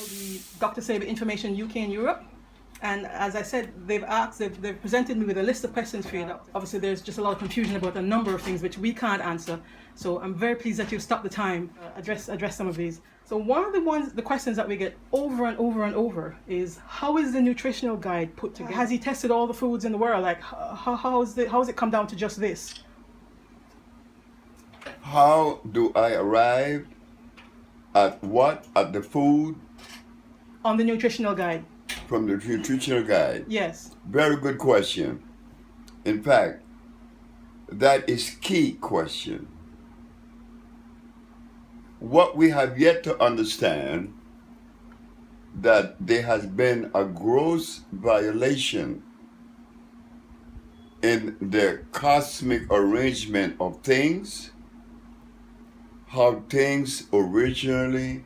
the Dr. Sebi Information UK and Europe. And as I said, they've presented me with a list of questions for you. Obviously, there's just a lot of confusion about a number of things which we can't answer. So I'm very pleased that you've stopped the time address some of these. So one of the questions that we get over and over and over is, how is the nutritional guide put together? Has he tested all the foods in the world? Like, how has it come down to just this? How do I arrive at what? At the food? On the nutritional guide. From the nutritional guide? Yes. Very good question. In fact, that is key question. What we have yet to understand, that there has been a gross violation in the cosmic arrangement of things, how things originally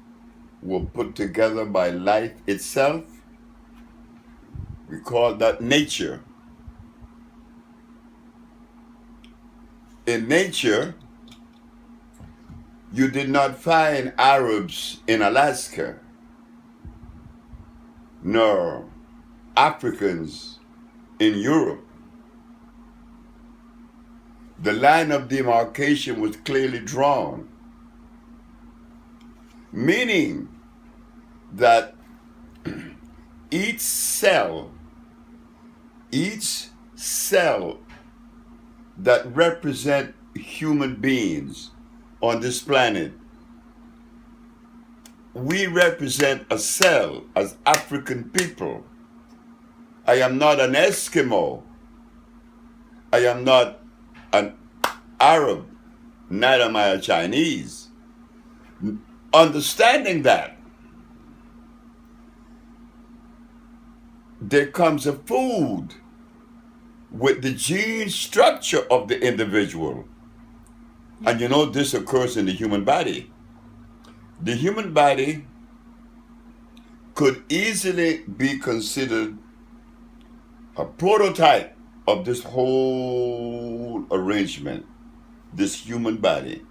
were put together by life itself. We call that nature. In nature, you did not find Arabs in Alaska, nor Africans in Europe. The line of demarcation was clearly drawn, meaning that each cell that represent human beings on this planet, we represent a cell as African people. I am not an Eskimo. I am not an Arab. Neither am I a Chinese. Understanding that, there comes a food with the gene structure of the individual. And you know, this occurs in the human body. The human body could easily be considered a prototype of this whole arrangement, this human body.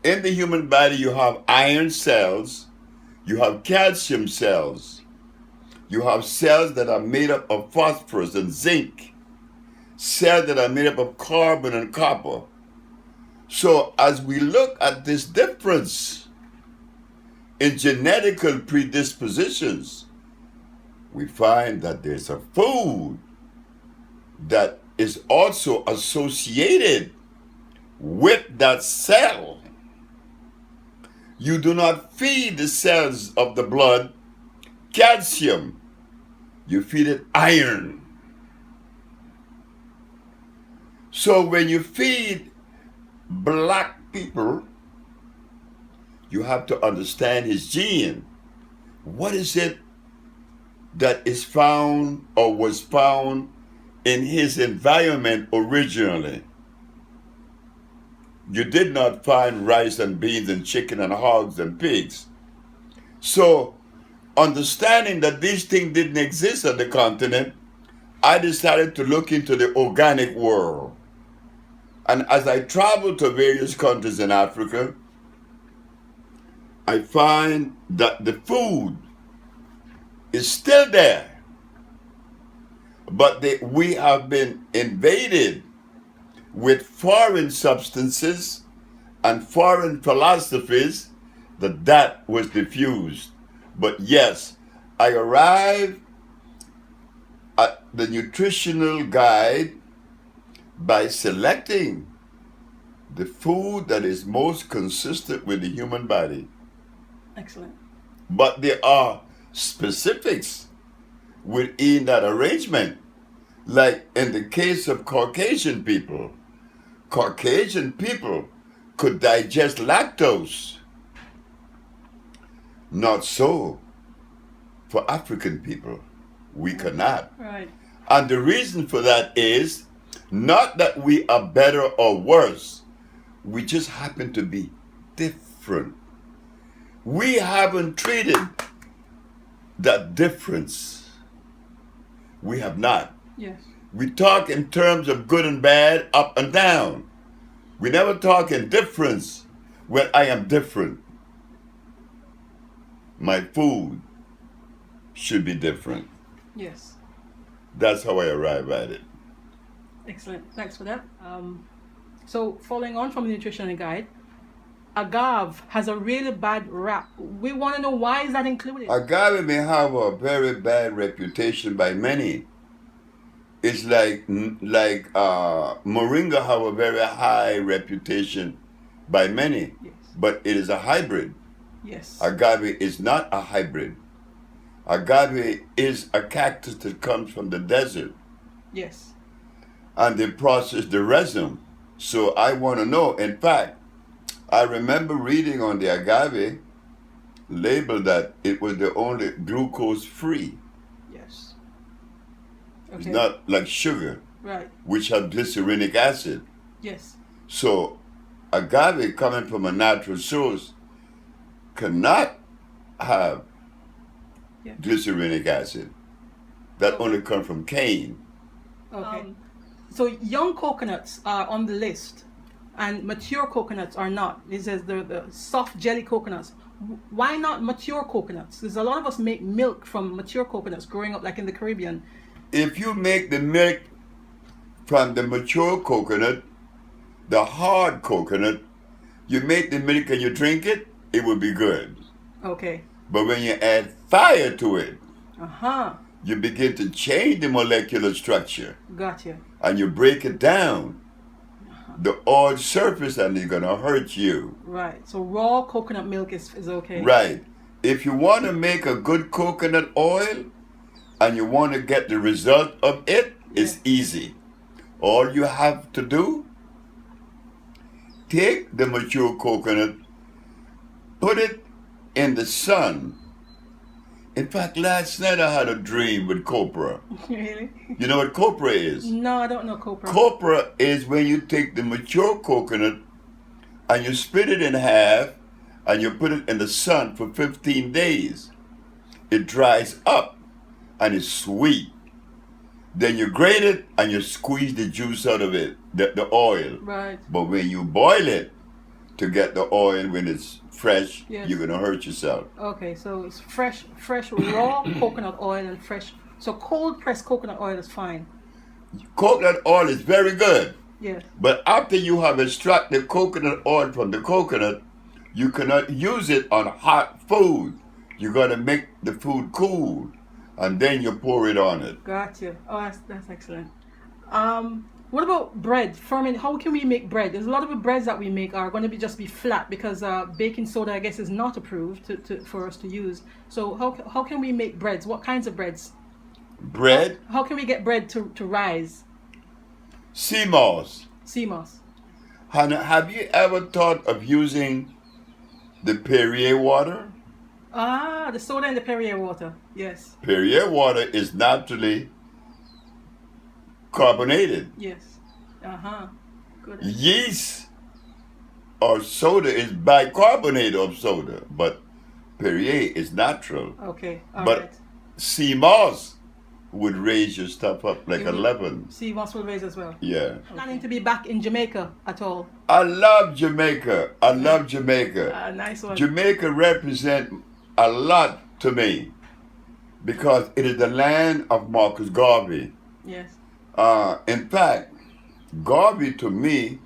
In the human body, you have iron cells, you have calcium cells, you have cells that are made up of phosphorus and zinc, cells that are made up of carbon and copper. So as we look at this difference in genetical predispositions, we find that there's a food that is also associated with that cell. You do not feed the cells of the blood calcium, you feed it iron. So when you feed black people, you have to understand his gene. What is it that is found or was found in his environment originally? You did not find rice and beans and chicken and hogs and pigs. So understanding that these things didn't exist on the continent, I decided to look into the organic world. And as I traveled to various countries in Africa, I find that the food is still there, but we have been invaded with foreign substances and foreign philosophies that was diffused. But yes, I arrived at the nutritional guide by selecting the food that is most consistent with the human body. Excellent. But there are specifics within that arrangement. Like in the case of Caucasian people could digest lactose. Not so for African people. We cannot. Right. And the reason for that is not that we are better or worse. We just happen to be different. We haven't treated that difference. We have not. Yes. We talk in terms of good and bad, up and down. We never talk in difference when I am different. My food should be different. Yes. That's how I arrive at it. Excellent. Thanks for that. So following on from the nutrition guide, agave has a really bad rap. We want to know why is that included? Agave may have a very bad reputation by many. It's like moringa have a very high reputation by many, Yes. but it is a hybrid. Yes. Agave is not a hybrid. Agave is a cactus that comes from the desert, Yes. and they process the resin. So I want to know. In fact, I remember reading on the agave label that it was the only glucose free. Yes. It's Okay. not like sugar, Right. which have glycerinic acid. Yes. So agave coming from a natural source cannot have Yeah. glycerinic acid. That Okay. only come from cane. Okay. So young coconuts are on the list, and mature coconuts are not. It says the soft jelly coconuts. Why not mature coconuts? Because a lot of us make milk from mature coconuts growing up, like in the Caribbean. If you make the milk from the mature coconut, the hard coconut, you make the milk and you drink it, it will be good. Okay. But when you add fire to it, Uh-huh. you begin to change the molecular structure Gotcha. and you break it down, the oil surface, and it's gonna hurt you. Right. So raw coconut milk is okay. Right. If you want to make a good coconut oil and you want to get the result of it, it's easy. All you have to do, take the mature coconut, put it in the sun. In fact, last night I had a dream with copra. Really? You know what copra is? No, I don't know copra. Copra is when you take the mature coconut and you split it in half and you put it in the sun for 15 days. It dries up and it's sweet. Then you grate it and you squeeze the juice out of it, the oil. Right. But when you boil it to get the oil when it's fresh, Yes. you're gonna hurt yourself. Okay, so it's fresh raw coconut oil and fresh. So cold pressed coconut oil is fine. Coconut oil is very good. Yes. But after you have extracted coconut oil from the coconut, you cannot use it on hot food. You gotta make the food cool, and then you pour it on it. Gotcha. Oh, that's excellent. What about bread? How can we make bread? There's a lot of the breads that we make are going to just be flat because baking soda, I guess, is not approved for us to use. So how can we make breads? What kinds of breads? Bread, How can we get bread to rise? sea moss. Sea moss. Hannah, have you ever thought of using the Perrier water? Ah, the soda and the Perrier water. Yes. Perrier water is naturally carbonated. Yes. Uh-huh. Good. Yeast or soda is bicarbonate of soda, but Perrier is natural. Okay. All But right. sea moss would raise your stuff up like It a would. leaven. Sea moss will raise as well. Yeah. Planning to be back in Jamaica at all? I love Jamaica. I love Jamaica. Nice one. Jamaica represents a lot to me because it is the land of Marcus Garvey. Yes. In fact, Garvey to me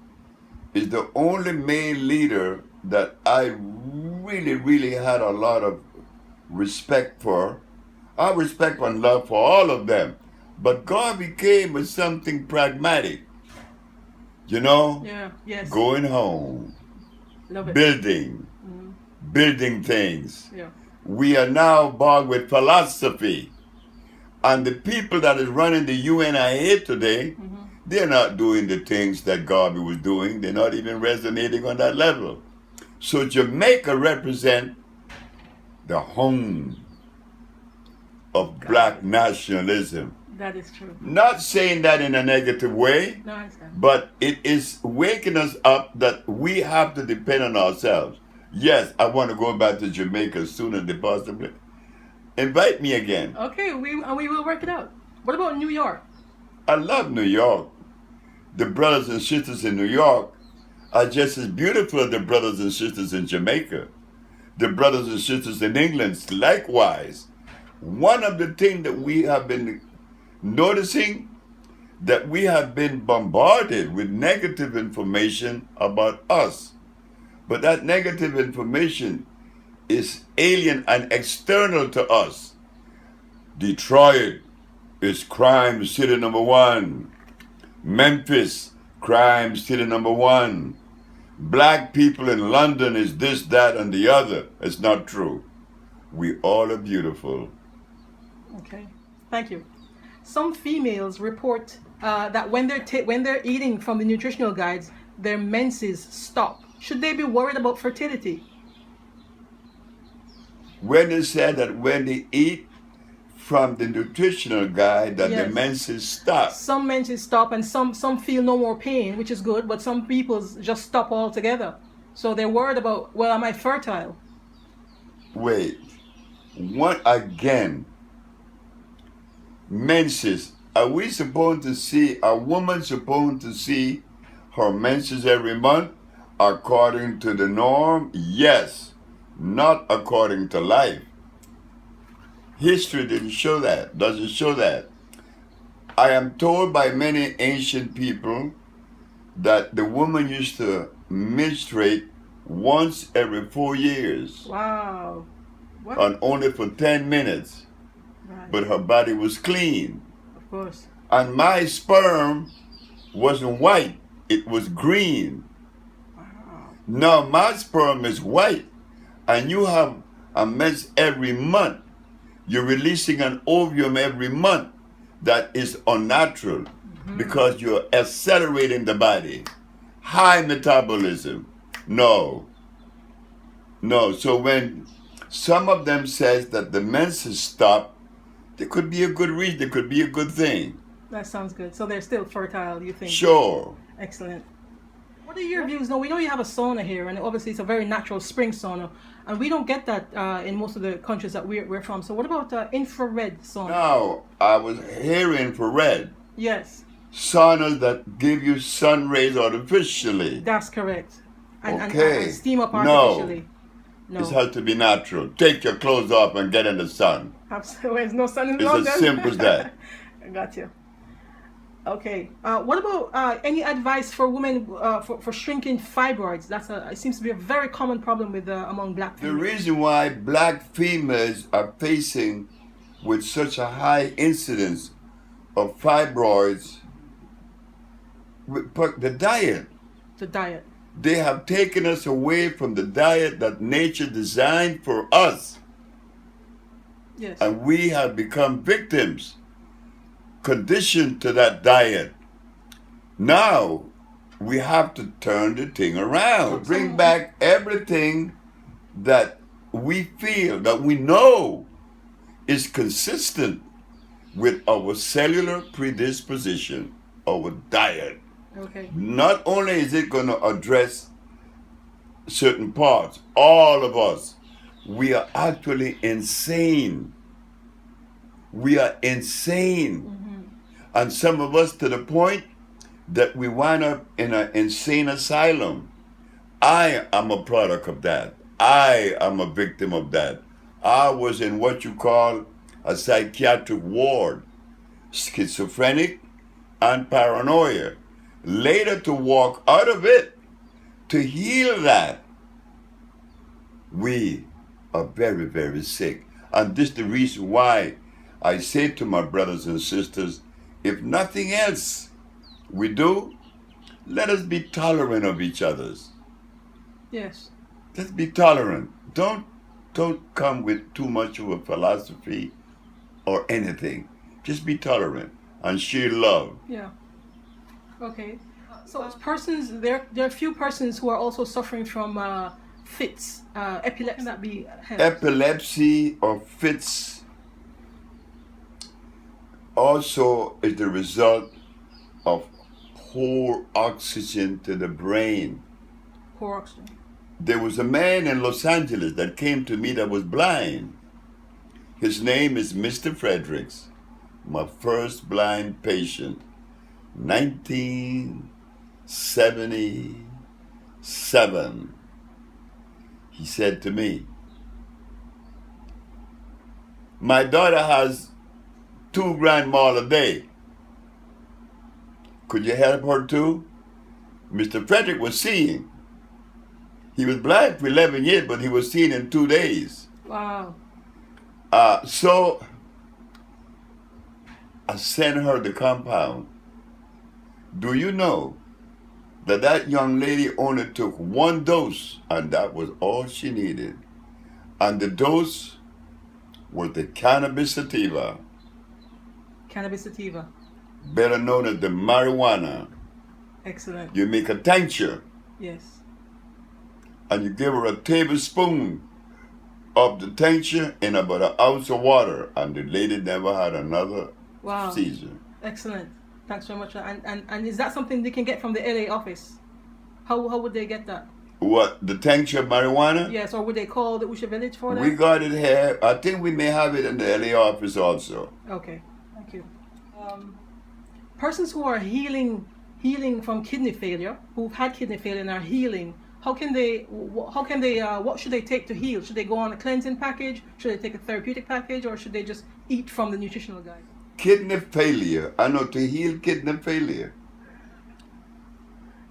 is the only main leader that I really, really had a lot of respect for. I respect and love for all of them. But Garvey came with something pragmatic. You know? Yeah. Yes. Going home, Love it. building, building things. Yeah. We are now bogged with philosophy. And the people that is running the UNIA today, they're not doing the things that Garvey was doing. They're not even resonating on that level. So Jamaica represents the home of black nationalism. That is true. Not saying that in a negative way, No, I understand. but it is waking us up that we have to depend on ourselves. Yes, I want to go back to Jamaica as soon as they possibly. Invite me again. Okay, we will work it out. What about New York? I love New York. The brothers and sisters in New York are just as beautiful as the brothers and sisters in Jamaica. The brothers and sisters in England, likewise. one of the things that we have been noticing, that we have been bombarded with negative information about us. But that negative information is alien and external to us. Detroit is crime city number one. Memphis, crime city number one. Black people in London is this, that, and the other. It's not true. We all are beautiful. Okay, thank you. Some females report that when they're eating from the nutritional guides, their menses stop. Should they be worried about fertility? When they said that when they eat from the nutritional guide that the Yes. menses stop. Some menses stop, and some feel no more pain, which is good, but some people just stop altogether. So they're worried about, well, am I fertile? Wait, what again? Menses. Are we supposed to see, a woman supposed to see her menses every month according to the norm? Yes, not according to life. History didn't show that, doesn't show that. I am told by many ancient people that the woman used to menstruate once every 4 years. Wow. What? And only for 10 minutes. Right. But her body was clean. Of course. And my sperm wasn't white, it was green. Wow. Now my sperm is white, and you have a mens every month. You're releasing an ovum every month that is unnatural because you're accelerating the body. High metabolism. No. So when some of them says that the menses stop, there could be a good reason, there could be a good thing. That sounds good. So they're still fertile, you think? Sure. Excellent. What are your views? Now, we know you have a sauna here, and obviously it's a very natural spring sauna, and we don't get that in most of the countries that we're from. So what about infrared sauna? Now, I was hearing infrared. Yes, Saunas that give you sun rays artificially. that's correct. And, Okay. and steam up No. artificially. No. It has to be natural. Take your clothes off and get in the sun. Absolutely. There's no sun in It's London. as simple as that. I got you. Okay. What about any advice for women for shrinking fibroids? It seems to be a very common problem with among black The females. reason why black females are facing with such a high incidence of fibroids, the diet. The diet. They have taken us away from the diet that nature designed for us. Yes. And we have become victims, conditioned to that diet. Now, we have to turn the thing around, bring back everything that we feel, that we know is consistent with our cellular predisposition, our diet. Okay. Not only is it going to address certain parts, all of us, we are actually insane. We are insane. Mm-hmm. And some of us to the point that we wind up in an insane asylum. I am a product of that. I am a victim of that. I was in what you call a psychiatric ward, schizophrenic and paranoia. Later, to walk out of it, to heal that, we are very, very sick. And this is the reason why I say to my brothers and sisters, if nothing else we do, let us be tolerant of each other's. Yes. Let's be tolerant. Don't come with too much of a philosophy or anything. Just be tolerant and share love. Yeah. Okay. So persons, there are a few persons who are also suffering from fits, epilepsy. Can that be helped? Epilepsy or fits also is the result of poor oxygen to the brain. Poor oxygen. There was a man in Los Angeles that came to me that was blind. His name is Mr. Fredericks, my first blind patient, 1977. He said to me, My daughter has 2 grand mal a day. Could you help her too? Mr. Frederick was seeing. He was blind for 11 years, but he was seeing in 2 days. Wow. So I sent her the compound. Do you know that that young lady only took 1 dose, and that was all she needed? And the dose was the cannabis sativa, Cannabis sativa. better known as the marijuana. Excellent. You make a tincture, Yes. and you give her a tablespoon of the tincture in about an ounce of water, and the lady never had another Wow. seizure. Excellent. Thanks very much. And is that something they can get from the LA office? How would they get that? What, the tincture of marijuana? Yes, or would they call the Usha village for that? We got it here. I think we may have it in the LA office also. Okay, thank you. Persons who are healing from kidney failure, who've had kidney failure and are healing, what should they take to heal? Should they go on a cleansing package? Should they take a therapeutic package, or should they just eat from the nutritional guide? Kidney failure. I know, to heal kidney failure,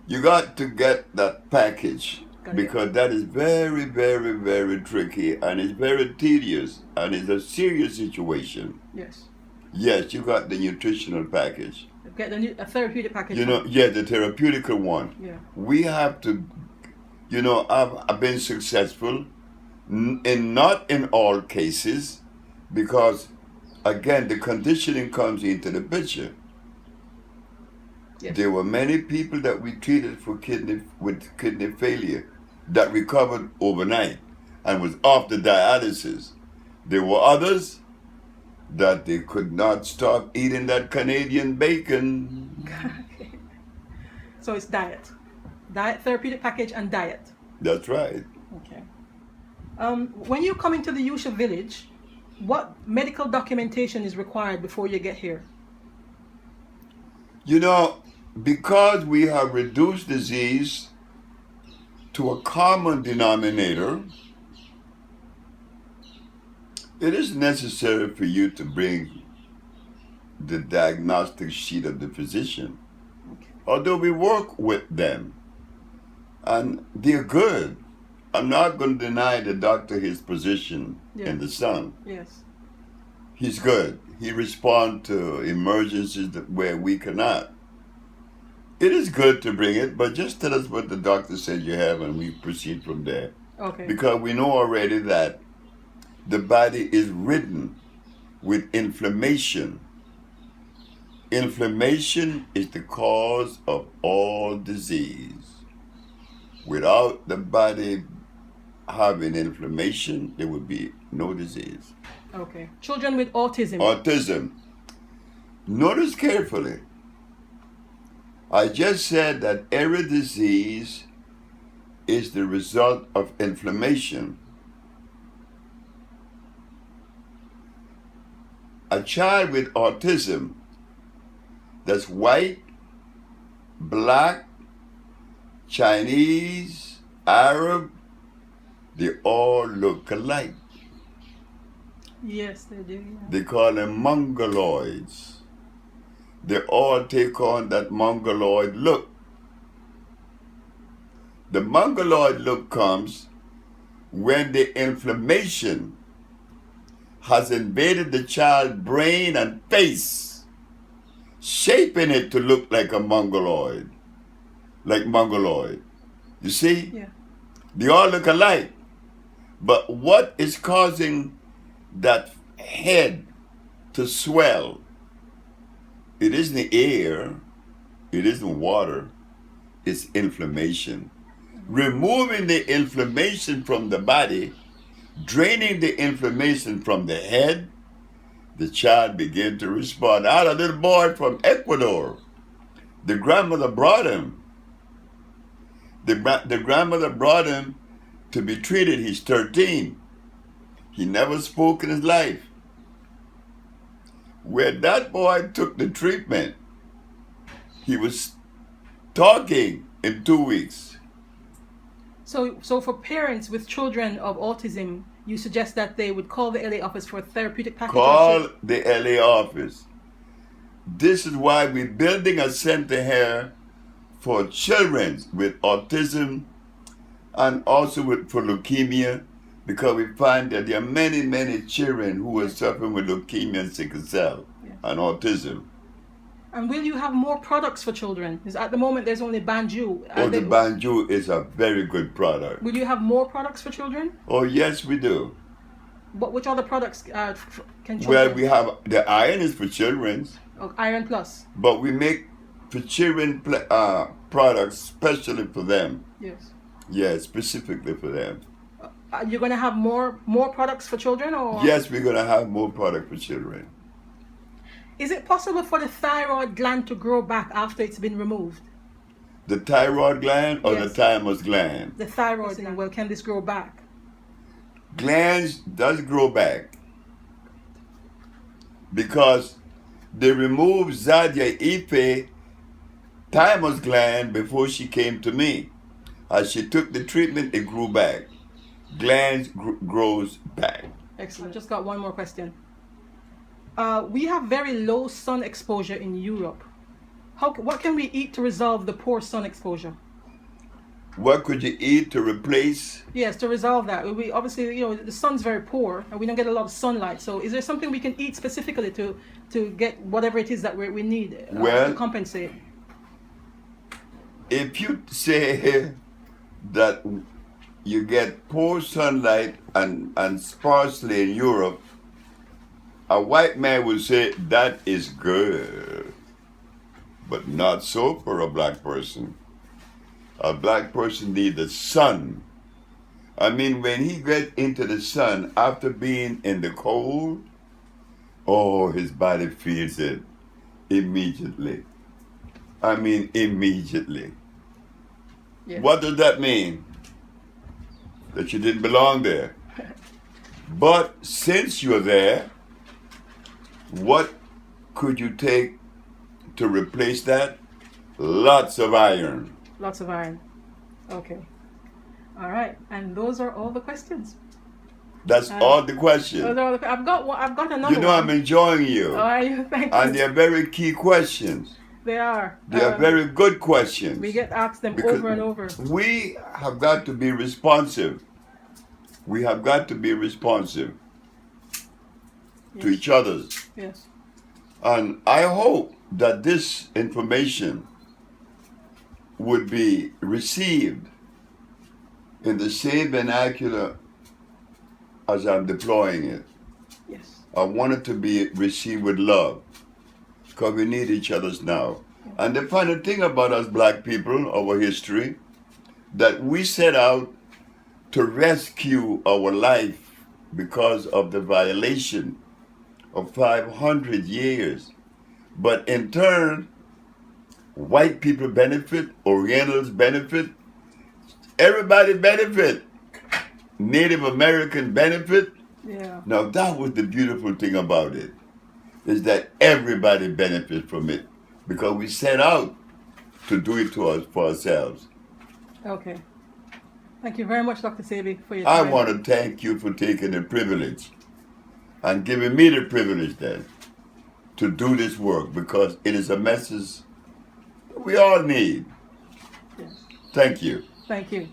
you got to get that package, because that is very, very, very tricky, and it's very tedious, and it's a serious situation. Yes. Yes, you got the nutritional package. Get a therapeutic package. You know, yeah, the therapeutic one. Yeah. We have to, you know, I've been successful, not in all cases, because again, the conditioning comes into the picture. Yes. There were many people that we treated for with kidney failure that recovered overnight and was off the dialysis. There were others that they could not stop eating that Canadian bacon. So it's diet, therapeutic package, and diet. That's right. Okay. When you come into the Usha village, what medical documentation is required before you get here? You know, because we have reduced disease to a common denominator, it is necessary for you to bring the diagnostic sheet of the physician. Okay. Although we work with them, and they're good. I'm not going to deny the doctor his position in the sun. Yes. He's good. He responds to emergencies where we cannot. It is good to bring it, but just tell us what the doctor said you have, and we proceed from there. Okay. Because we know already that the body is ridden with inflammation. Inflammation is the cause of all disease. Without the body having inflammation, there would be no disease. Okay. Children with autism. Autism. Notice carefully. I just said that every disease is the result of inflammation. A child with autism that's white, black, Chinese, Arab, they all look alike. Yes, they do. Yeah. They call them mongoloids. They all take on that mongoloid look. The mongoloid look comes when the inflammation has invaded the child's brain and face, shaping it to look like a mongoloid. Like mongoloid. You see? Yeah. They all look alike. But what is causing that head to swell? It isn't the air, it isn't water, it's inflammation. Removing the inflammation from the body, draining the inflammation from the head, the child began to respond. I had a little boy from Ecuador. The grandmother brought him. The grandmother brought him to be treated. He's 13. He never spoke in his life. When that boy took the treatment, he was talking in 2 weeks. So for parents with children of autism, you suggest that they would call the LA office for a therapeutic package? Call the LA office. This is why we're building a center here for children with autism and also for leukemia, because we find that there are many, many children who are suffering with leukemia and sickle cell and autism. And will you have more products for children? Because at the moment there's only Banju. The Banju is a very good product. Will you have more products for children? Oh yes, we do. Which other products can children? Well, we have the iron is for children. Oh, Iron Plus. But we make for children products specially for them. Yes. Yeah, specifically for them. You're going to have more products for children, or? Yes, we're going to have more products for children. Is it possible for the thyroid gland to grow back after it's been removed? The thyroid gland or Yes. the thymus gland? The thyroid gland. Well, can this grow back? Glands does grow back because they removed Zadia Ife thymus gland before she came to me. As she took the treatment, it grew back. Glands grows back. Excellent. Just got one more question. We have very low sun exposure in Europe. What can we eat to resolve the poor sun exposure? What could you eat to replace? Yes, to resolve that. We obviously, the sun's very poor and we don't get a lot of sunlight. So is there something we can eat specifically to get whatever it is that we need to compensate? If you say that you get poor sunlight and sparsely in Europe, a white man would say that is good, but not so for a black person. A black person needs the sun. I mean, when he gets into the sun after being in the cold, oh, his body feels it immediately. I mean, immediately. Yes. What does that mean? That you didn't belong there. But since you're there, what could you take to replace that? Lots of iron. Lots of iron. Okay. All right. And those are all the questions. That's all the questions. Those are all I've got another. You know, I'm enjoying you. All right. Thank And you. they're very key questions. They are. They are very good questions. We get asked them Because over and over. We have got to be responsive. We have got to be responsive to each other. Yes. And I hope that this information would be received in the same vernacular as I'm deploying it. Yes. I want it to be received with love, because we need each other's now. And the funny thing about us black people, our history, that we set out to rescue our life because of the violation of 500 years. But in turn, white people benefit, Orientals benefit, everybody benefit, Native American benefit. Yeah. Now that was the beautiful thing about it, is that everybody benefits from it because we set out to do it to us for ourselves. Okay. Thank you very much, Dr. Sebi, for your I time. want to thank you for taking the privilege and giving me the privilege then to do this work, because it is a message we all need. Yes. Thank you. Thank you.